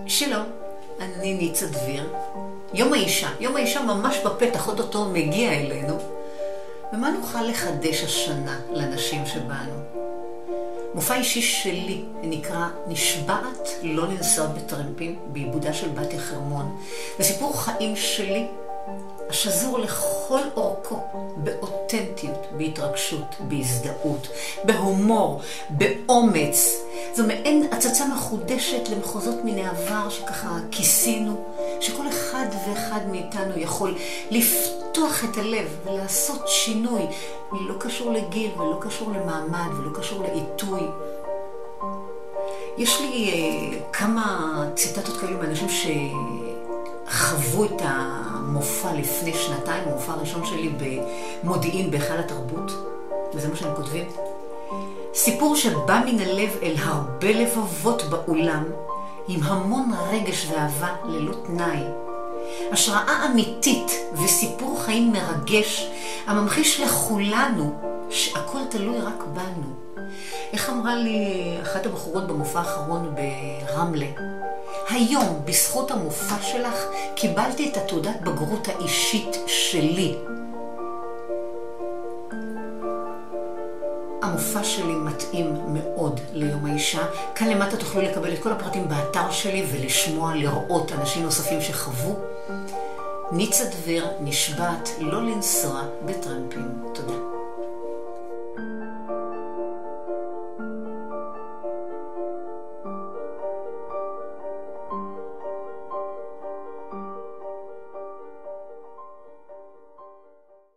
שלום, אני ניצה דביר. יום האישה ממש בפתח, עוד אותו מגיע אלינו. ומה נוכל לחדש השנה לנשים שבאנו? מופע אישי שלי נקרא נשבעת לא לנסוע בטרמפים, בעיבודה של בתיה חרמון. זה סיפור חיים שלי, השזור לכל אורכו, באותנטיות, בהתרגשות, בהזדהות, בהומור, באומץ. זו מעין הצצה מחודשת למחוזות מן העבר שככה כיסינו, שכל אחד ואחד מאיתנו יכול לפתוח את הלב ולעשות שינוי. לא קשור לגיל ולא קשור למעמד ולא קשור לעיתוי. יש לי כמה ציטטות כאלו מאנשים שחוו את המופע לפני שנתיים, המופע הראשון שלי במודיעין בהיכל התרבות, וזה מה שהם כותבים. סיפור שבא מן הלב אל הרבה לבבות באולם, עם המון רגש ואהבה ללא תנאי. השראה אמיתית וסיפור חיים מרגש, הממחיש לכולנו שהכל תלוי רק בנו. איך אמרה לי אחת הבחורות במופע האחרון ברמלה? היום, בזכות המופע שלך, קיבלתי את התעודת בגרות האישית שלי. המופע שלי מתאים מאוד ליום האישה. כאן למטה תוכלו לקבל את כל הפרטים באתר שלי ולשמוע, לראות אנשים נוספים שחוו. ניצה דביר, נשבעת לא לנסוע בטרמפים. תודה.